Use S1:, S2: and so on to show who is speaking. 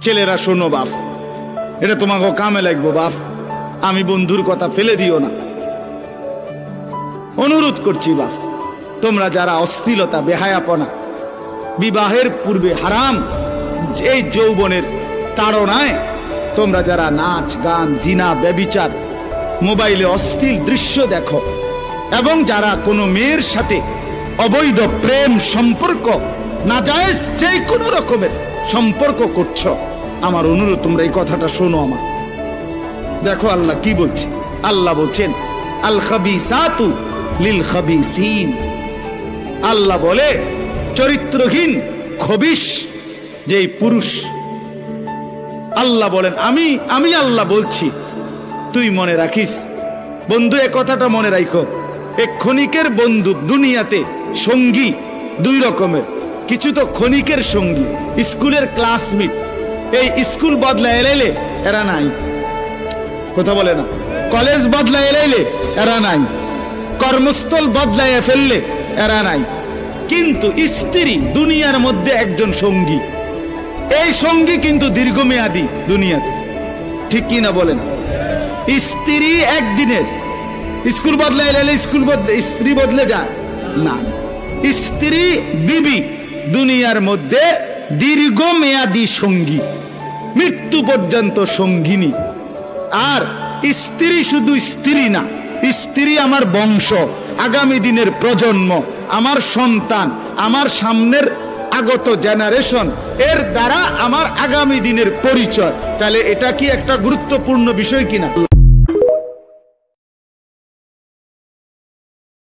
S1: ছেলেরা শোনো বাপ, এটা তোমাকে কামে লাগবো বাপ, আমি বন্ধুর কথা ফেলে দিও না, অনুরোধ করছি বাপ। তোমরা যারা অশ্লীলতা, বেহায়াপনা, বিবাহের পূর্বে হারাম এই যৌবনের তাড়নায় তোমরা যারা নাচ গান, জিনা, ব্যভিচার, মোবাইলে অশ্লীল দৃশ্য দেখো, এবং যারা কোনো মেয়ের সাথে অবৈধ প্রেম সম্পর্ক, নাজায়েজ যে কোনো রকমের সম্পর্ক করছো, আমার অনুরোধ তোমরা এই কথাটা শোনো আমার। দেখো আল্লাহ কি বলছে। আল্লাহ বলছেন আল খাবিসাতু লিল খাবিসিন। আল্লাহ বলে চরিত্রহীন খবিশ যেই পুরুষ, আল্লাহ বলেন আমি আল্লাহ বলছি, তুই মনে রাখিস বন্ধু, এ কথাটা মনে রাখো। এক ক্ষণিকের বন্ধু দুনিয়াতে সঙ্গী দুই রকমের। কিছু তো ক্ষণিকের সঙ্গী, স্কুলের ক্লাসমেট, এই স্কুল বদলা এলাইলে এরা নাই, কথা বলে না। কলেজ বদলা এলাইলে এরা নাই, কর্মস্থল বদলাইয়া ফেললে এরা নাই। কিন্তু স্ত্রী দুনিয়ার মধ্যে একজন সঙ্গী, এই সঙ্গী কিন্তু দীর্ঘমেয়াদী দুনিয়াতে, ঠিক কি না বলেন? স্ত্রী একদিনের, স্কুল বদলে এলে স্ত্রী বদলে যায় না। স্ত্রী বিবি দুনিয়ার মধ্যে দীর্ঘমেয়াদী সঙ্গী, মৃত্যু পর্যন্ত সঙ্গিনী। আর স্ত্রী শুধু স্ত্রী না, স্ত্রী আমার বংশ, আগামী দিনের প্রজন্ম, আমার সন্তান, আমার সামনের আগত জেনারেশন, এর দ্বারা আমার আগামী দিনের পরিচয়। তাহলে এটা কি একটা গুরুত্বপূর্ণ বিষয় কিনা?